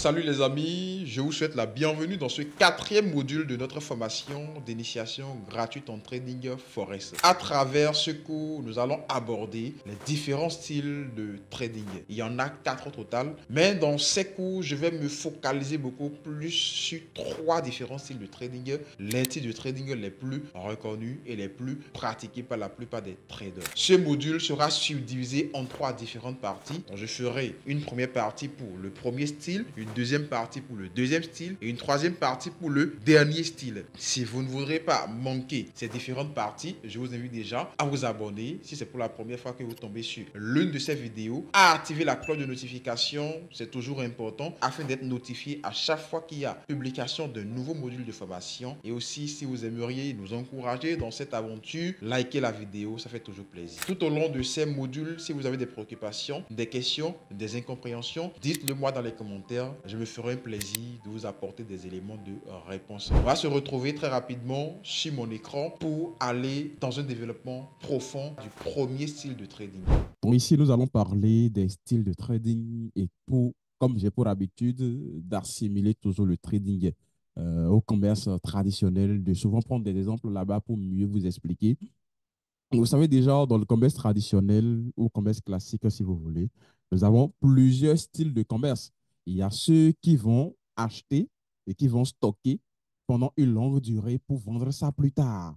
Salut les amis, je vous souhaite la bienvenue dans ce quatrième module de notre formation d'initiation gratuite en trading forex. À travers ce cours, nous allons aborder les différents styles de trading. Il y en a 4 au total, mais dans ces cours, je vais me focaliser beaucoup plus sur 3 différents styles de trading, les styles de trading les plus reconnus et les plus pratiqués par la plupart des traders. Ce module sera subdivisé en 3 différentes parties. Donc, je ferai une première partie pour le premier style, une deuxième partie pour le deuxième style et une troisième partie pour le dernier style. Si vous ne voudrez pas manquer ces différentes parties, je vous invite déjà à vous abonner si c'est pour la première fois que vous tombez sur l'une de ces vidéos, à activer la cloche de notification, c'est toujours important afin d'être notifié à chaque fois qu'il y a publication de nouveaux modules de formation. Et aussi, si vous aimeriez nous encourager dans cette aventure, likez la vidéo, ça fait toujours plaisir. Tout au long de ces modules, si vous avez des préoccupations, des questions, des incompréhensions, dites-le moi dans les commentaires. Je me ferai un plaisir de vous apporter des éléments de réponse. On va se retrouver très rapidement sur mon écran pour aller dans un développement profond du premier style de trading. Donc ici, nous allons parler des styles de trading et comme j'ai pour habitude d'assimiler toujours le trading au commerce traditionnel, de souvent prendre des exemples là-bas pour mieux vous expliquer. Vous savez déjà, dans le commerce traditionnel ou commerce classique, si vous voulez, nous avons plusieurs styles de commerce. Il y a ceux qui vont acheter et qui vont stocker pendant une longue durée pour vendre ça plus tard.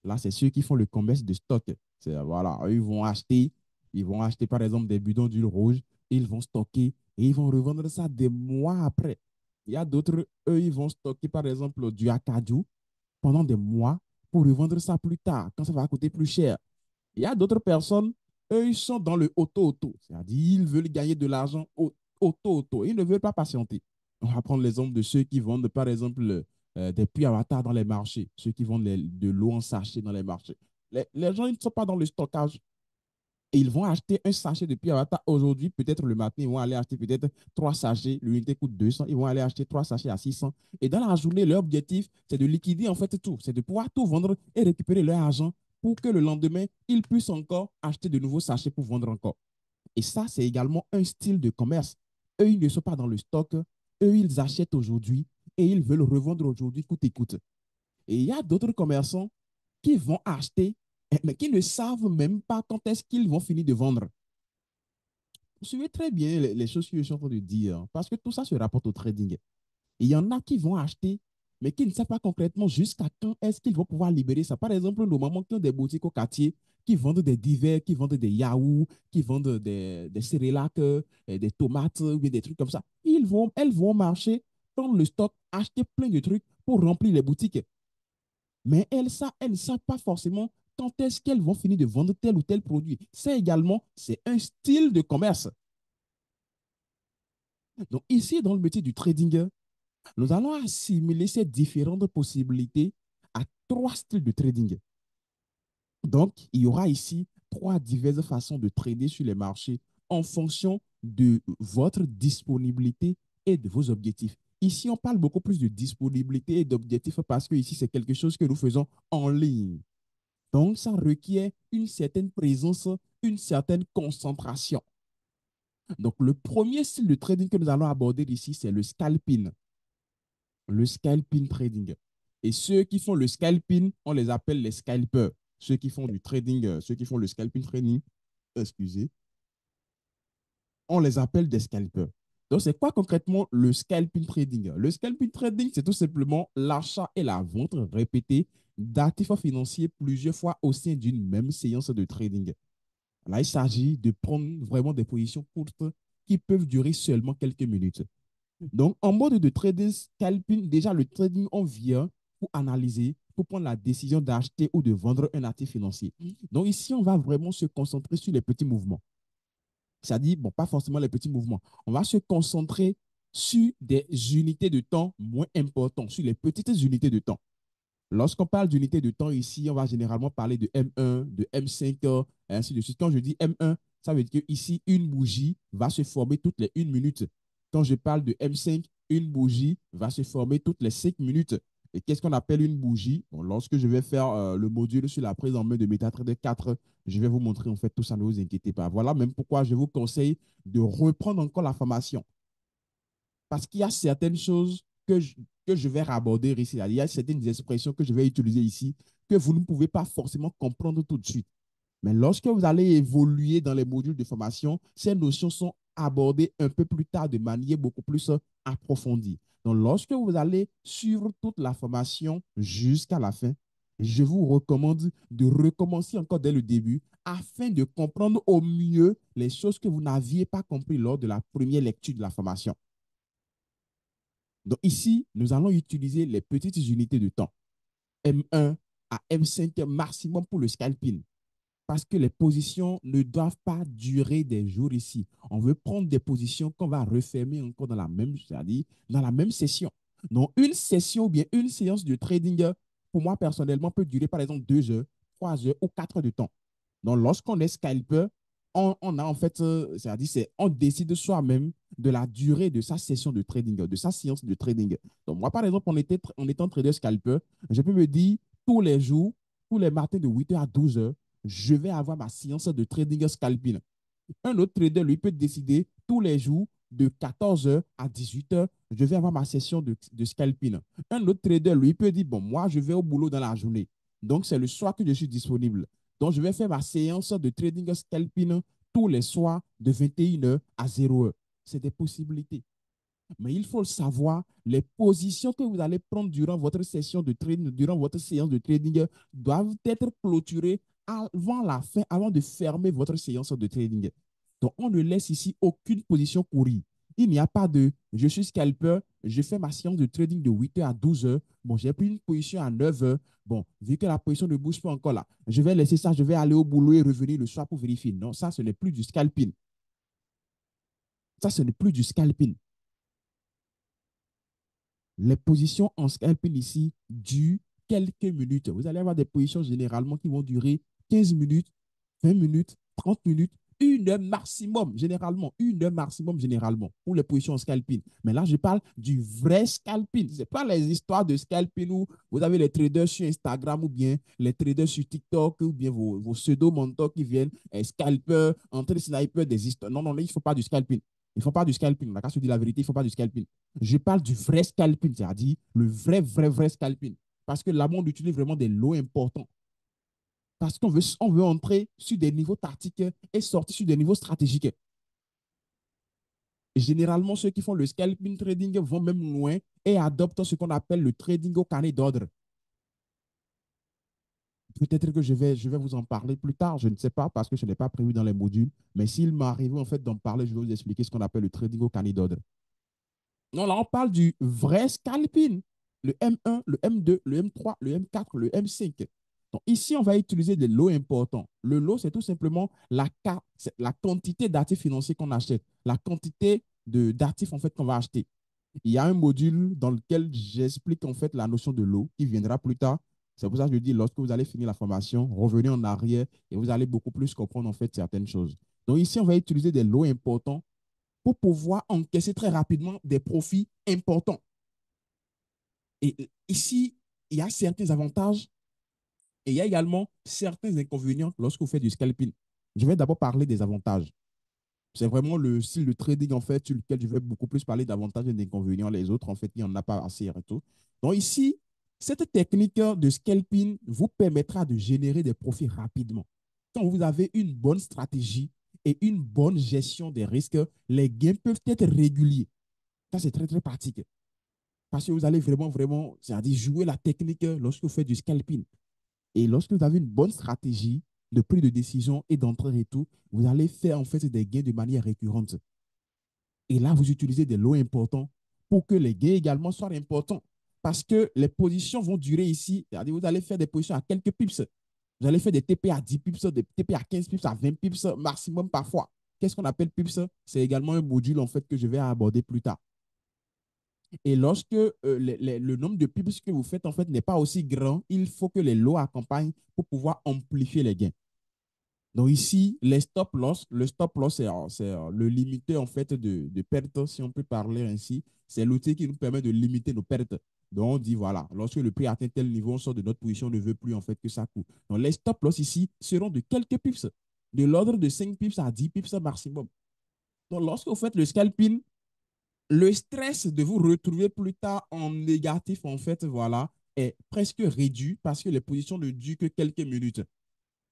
Là, c'est ceux qui font le commerce de stock. Voilà, eux, ils vont acheter par exemple des bidons d'huile rouge, et ils vont stocker et ils vont revendre ça des mois après. Il y a d'autres, eux, ils vont stocker par exemple du acajou pendant des mois pour revendre ça plus tard, quand ça va coûter plus cher. Il y a d'autres personnes, eux, ils sont dans le auto-auto, c'est-à-dire ils veulent gagner de l'argent auto-auto. Ils ne veulent pas patienter. On va prendre l'exemple de ceux qui vendent, par exemple, des puits à water dans les marchés, ceux qui vendent de l'eau en sachet dans les marchés. Les gens, ils ne sont pas dans le stockage. Et ils vont acheter un sachet de puits à water aujourd'hui, peut-être le matin, ils vont aller acheter peut-être 3 sachets. L'unité coûte 200, ils vont aller acheter 3 sachets à 600. Et dans la journée, leur objectif, c'est de liquider en fait tout. C'est de pouvoir tout vendre et récupérer leur argent pour que le lendemain, ils puissent encore acheter de nouveaux sachets pour vendre encore. Et ça, c'est également un style de commerce. Eux, ils ne sont pas dans le stock. Eux, ils achètent aujourd'hui et ils veulent revendre aujourd'hui coûte et coûte. Et il y a d'autres commerçants qui vont acheter, mais qui ne savent même pas quand est-ce qu'ils vont finir de vendre. Vous suivez très bien les choses que je suis en train de dire, parce que tout ça se rapporte au trading. Il y en a qui vont acheter, mais qui ne savent pas concrètement jusqu'à quand est-ce qu'ils vont pouvoir libérer ça. Par exemple, nos mamans qui ont des boutiques au quartier, qui vendent des divers, qui vendent des yaourts, qui vendent des céréales, des tomates, ou bien des trucs comme ça. Elles vont marcher, prendre le stock, acheter plein de trucs pour remplir les boutiques. Mais elles ne savent pas forcément quand est-ce qu'elles vont finir de vendre tel ou tel produit. C'est un style de commerce. Donc ici, dans le métier du trading, nous allons assimiler ces différentes possibilités à 3 styles de trading. Donc, il y aura ici 3 diverses façons de trader sur les marchés en fonction de votre disponibilité et de vos objectifs. Ici, on parle beaucoup plus de disponibilité et d'objectifs parce que ici, c'est quelque chose que nous faisons en ligne. Donc, ça requiert une certaine présence, une certaine concentration. Donc, le premier style de trading que nous allons aborder ici, c'est le scalping. Le scalping trading. Et ceux qui font le scalping, on les appelle les scalpers. Ceux qui font du trading, ceux qui font le scalping trading, excusez, on les appelle des scalpers. Donc, c'est quoi concrètement le scalping trading? Le scalping trading, c'est tout simplement l'achat et la vente répétée d'actifs financiers plusieurs fois au sein d'une même séance de trading. Là, il s'agit de prendre vraiment des positions courtes qui peuvent durer seulement quelques minutes. Donc, en mode de trading scalping, déjà le trading, on vient pour analyser, pour prendre la décision d'acheter ou de vendre un actif financier. Donc, ici, on va vraiment se concentrer sur les petits mouvements. C'est-à-dire, bon, pas forcément les petits mouvements. On va se concentrer sur des unités de temps moins importantes, sur les petites unités de temps. Lorsqu'on parle d'unités de temps ici, on va généralement parler de M1, de M5, et ainsi de suite. Quand je dis M1, ça veut dire qu'ici, une bougie va se former toutes les 1 minute. Quand je parle de M5, une bougie va se former toutes les 5 minutes. Et qu'est-ce qu'on appelle une bougie? Bon, lorsque je vais faire le module sur la prise en main de MetaTrader 4, je vais vous montrer en fait tout ça, ne vous inquiétez pas. Voilà même pourquoi je vous conseille de reprendre encore la formation. Parce qu'il y a certaines choses que je vais aborder ici. Il y a certaines expressions que je vais utiliser ici que vous ne pouvez pas forcément comprendre tout de suite. Mais lorsque vous allez évoluer dans les modules de formation, ces notions sont abordées un peu plus tard de manière beaucoup plus approfondie. Donc, lorsque vous allez suivre toute la formation jusqu'à la fin, je vous recommande de recommencer encore dès le début afin de comprendre au mieux les choses que vous n'aviez pas compris lors de la première lecture de la formation. Donc, ici, nous allons utiliser les petites unités de temps, M1 à M5 maximum pour le scalping. Parce que les positions ne doivent pas durer des jours ici. On veut prendre des positions qu'on va refermer encore dans la même, c'est-à-dire dans la même session. Donc, une session ou bien une séance de trading, pour moi personnellement, peut durer par exemple 2 heures, 3 heures ou 4 heures de temps. Donc, lorsqu'on est scalper, on a en fait, c'est-à-dire, on décide soi-même de la durée de sa session de trading, de sa séance de trading. Donc, moi, par exemple, en étant trader scalper, je peux me dire tous les jours, tous les matins de 8 heures à 12 heures, je vais avoir ma séance de trading scalping. Un autre trader, lui, peut décider tous les jours de 14 heures à 18 heures, je vais avoir ma session de scalping. Un autre trader, lui, peut dire, bon, moi, je vais au boulot dans la journée. Donc, c'est le soir que je suis disponible. Donc, je vais faire ma séance de trading scalping tous les soirs de 21 heures à 0 heure. C'est des possibilités. Mais il faut savoir, les positions que vous allez prendre durant votre session de trading, durant votre séance de trading, doivent être clôturées avant la fin, avant de fermer votre séance de trading. Donc, on ne laisse ici aucune position courir. Il n'y a pas de je suis scalper, je fais ma séance de trading de 8 heures à 12 heures. Bon, j'ai pris une position à 9 heures. Bon, vu que la position ne bouge pas encore là, je vais laisser ça, je vais aller au boulot et revenir le soir pour vérifier. Non, ça, ce n'est plus du scalping. Ça, ce n'est plus du scalping. Les positions en scalping ici durent quelques minutes. Vous allez avoir des positions généralement qui vont durer 15 minutes, 20 minutes, 30 minutes, 1 heure maximum, généralement. 1 heure maximum, généralement, pour les positions en scalping. Mais là, je parle du vrai scalping. Ce n'est pas les histoires de scalping où vous avez les traders sur Instagram ou bien les traders sur TikTok ou bien vos pseudo-mentors qui viennent scalper, entrer sniper des histoires. Non, non, il ne faut pas du scalping. Il ne faut pas du scalping. On n'a qu'à se dire la vérité, il ne faut pas du scalping. Je parle du vrai scalping, c'est-à-dire le vrai scalping. Parce que là-bas, on utilise vraiment des lots importants. Parce on veut entrer sur des niveaux tactiques et sortir sur des niveaux stratégiques. Et généralement, ceux qui font le scalping trading vont même loin et adoptent ce qu'on appelle le trading au carnet d'ordre. Peut-être que je vais vous en parler plus tard, je ne sais pas, parce que ce n'est pas prévu dans les modules. Mais s'il m'arrive en fait d'en parler, je vais vous expliquer ce qu'on appelle le trading au carnet d'ordre. Non, là, on parle du vrai scalping. Le M1, le M2, le M3, le M4, le M5. Donc, ici, on va utiliser des lots importants. Le lot, c'est tout simplement la quantité d'actifs financiers qu'on achète, la quantité d'actifs en fait, qu'on va acheter. Il y a un module dans lequel j'explique en fait la notion de lot qui viendra plus tard. C'est pour ça que je dis, lorsque vous allez finir la formation, revenez en arrière et vous allez beaucoup plus comprendre en fait certaines choses. Donc, ici, on va utiliser des lots importants pour pouvoir encaisser très rapidement des profits importants. Et ici, il y a certains avantages et il y a également certains inconvénients lorsque vous faites du scalping. Je vais d'abord parler des avantages. C'est vraiment le style de trading, en fait, sur lequel je vais beaucoup plus parler d'avantages et d'inconvénients. Les autres, en fait, il n'y en a pas assez et tout. Donc ici, cette technique de scalping vous permettra de générer des profits rapidement. Quand vous avez une bonne stratégie et une bonne gestion des risques, les gains peuvent être réguliers. Ça, c'est très, très pratique. Parce que vous allez vraiment, c'est-à-dire jouer la technique lorsque vous faites du scalping. Et lorsque vous avez une bonne stratégie de prise de décision et d'entrée et tout, vous allez faire en fait des gains de manière récurrente. Et là, vous utilisez des lots importants pour que les gains également soient importants. Parce que les positions vont durer ici. C'est-à-dire vous allez faire des positions à quelques pips. Vous allez faire des TP à 10 pips, des TP à 15 pips, à 20 pips maximum parfois. Qu'est-ce qu'on appelle pips? C'est également un module en fait que je vais aborder plus tard. Et lorsque le nombre de pips que vous faites en fait n'est pas aussi grand, il faut que les lots accompagnent pour pouvoir amplifier les gains. Donc ici, les stop loss, le stop loss, c'est le limité en fait de pertes, si on peut parler ainsi. C'est l'outil qui nous permet de limiter nos pertes. Donc on dit voilà, lorsque le prix atteint tel niveau, on sort de notre position, on ne veut plus en fait que ça coûte. Donc les stop loss ici seront de quelques pips, de l'ordre de 5 pips à 10 pips maximum. Donc lorsque vous faites le scalping, le stress de vous retrouver plus tard en négatif, en fait, voilà, est presque réduit parce que les positions ne durent que quelques minutes.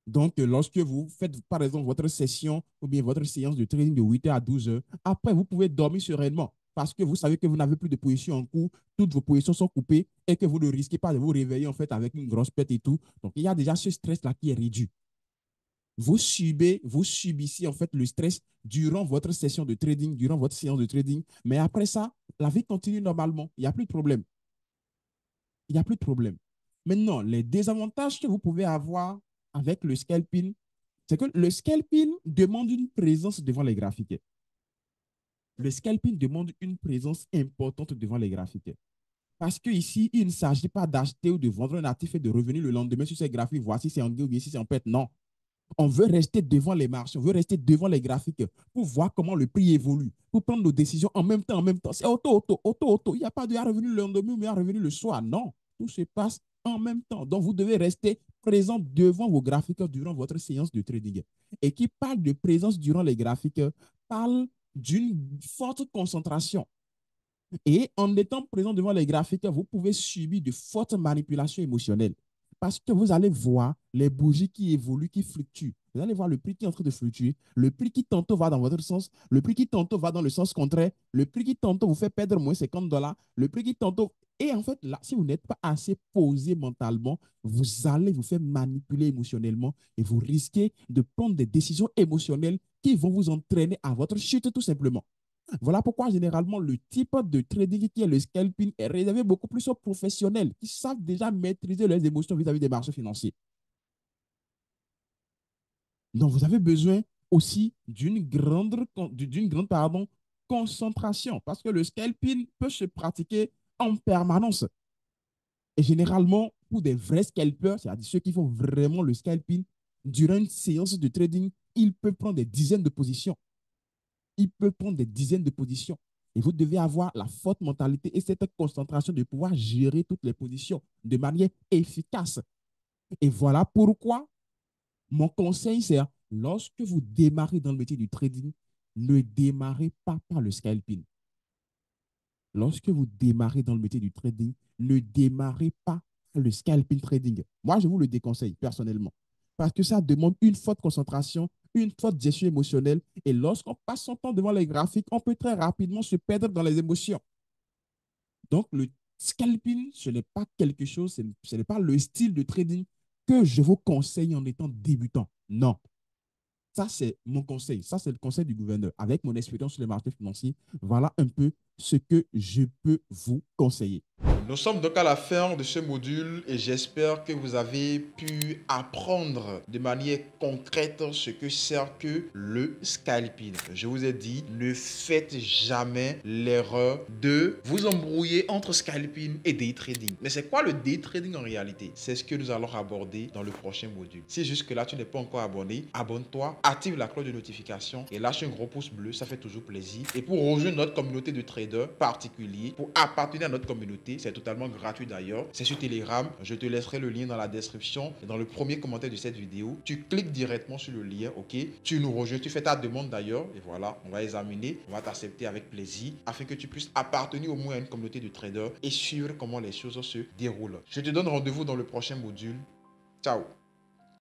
Donc, lorsque vous faites, par exemple, votre session ou bien votre séance de training de 8h à 12h, après, vous pouvez dormir sereinement parce que vous savez que vous n'avez plus de position en cours, toutes vos positions sont coupées et que vous ne risquez pas de vous réveiller, en fait, avec une grosse pète et tout. Donc, il y a déjà ce stress-là qui est réduit. Vous subissez, en fait, le stress durant votre session de trading, durant votre séance de trading. Mais après ça, la vie continue normalement. Il n'y a plus de problème. Il n'y a plus de problème. Maintenant, les désavantages que vous pouvez avoir avec le scalping, c'est que le scalping demande une présence devant les graphiques. Le scalping demande une présence importante devant les graphiques. Parce qu'ici, il ne s'agit pas d'acheter ou de vendre un actif et de revenir le lendemain sur ces graphiques, voici si c'est en gain ou bien si c'est en perte. Non. On veut rester devant les marchés, on veut rester devant les graphiques pour voir comment le prix évolue, pour prendre nos décisions en même temps, en même temps. C'est auto. Il n'y a pas de revenu le lendemain, mais revenu le soir. Non, tout se passe en même temps. Donc, vous devez rester présent devant vos graphiques durant votre séance de trading. Et qui parle de présence durant les graphiques, parle d'une forte concentration. Et en étant présent devant les graphiques, vous pouvez subir de fortes manipulations émotionnelles parce que vous allez voir les bougies qui évoluent, qui fluctuent. Vous allez voir le prix qui est en train de fluctuer, le prix qui tantôt va dans votre sens, le prix qui tantôt va dans le sens contraire, le prix qui tantôt vous fait perdre moins 50 $, le prix qui tantôt... Et en fait, là, si vous n'êtes pas assez posé mentalement, vous allez vous faire manipuler émotionnellement et vous risquez de prendre des décisions émotionnelles qui vont vous entraîner à votre chute tout simplement. Voilà pourquoi généralement le type de trading qui est le scalping est réservé beaucoup plus aux professionnels qui savent déjà maîtriser leurs émotions vis-à-vis des marchés financiers. Donc vous avez besoin aussi d'une grande concentration parce que le scalping peut se pratiquer en permanence. Et généralement, pour des vrais scalpers, c'est-à-dire ceux qui font vraiment le scalping, durant une séance de trading, ils peuvent prendre des dizaines de positions. Il peut prendre des dizaines de positions. Et vous devez avoir la forte mentalité et cette concentration de pouvoir gérer toutes les positions de manière efficace. Et voilà pourquoi mon conseil, c'est lorsque vous démarrez dans le métier du trading, ne démarrez pas par le scalping. Lorsque vous démarrez dans le métier du trading, ne démarrez pas le scalping trading. Moi, je vous le déconseille personnellement parce que ça demande une forte concentration, une forte gestion émotionnelle. Et lorsqu'on passe son temps devant les graphiques, on peut très rapidement se perdre dans les émotions. Donc, le scalping, ce n'est pas quelque chose, ce n'est pas le style de trading que je vous conseille en étant débutant. Non. Ça, c'est mon conseil. Ça, c'est le conseil du gouverneur. Avec mon expérience sur les marchés financiers, voilà un peu ce que je peux vous conseiller. Nous sommes donc à la fin de ce module et j'espère que vous avez pu apprendre de manière concrète ce que sert que le scalping. Je vous ai dit, ne faites jamais l'erreur de vous embrouiller entre scalping et day trading. Mais c'est quoi le day trading en réalité? C'est ce que nous allons aborder dans le prochain module. Si jusque-là tu n'es pas encore abonné, abonne-toi, active la cloche de notification et lâche un gros pouce bleu, ça fait toujours plaisir. Et pour rejoindre notre communauté de traders particuliers, pour appartenir à notre communauté, c'est totalement gratuit d'ailleurs. C'est sur Telegram. Je te laisserai le lien dans la description et dans le premier commentaire de cette vidéo. Tu cliques directement sur le lien, ok? Tu nous rejoins, tu fais ta demande d'ailleurs et voilà, on va examiner, on va t'accepter avec plaisir afin que tu puisses appartenir au moins à une communauté de traders et suivre comment les choses se déroulent. Je te donne rendez-vous dans le prochain module. Ciao!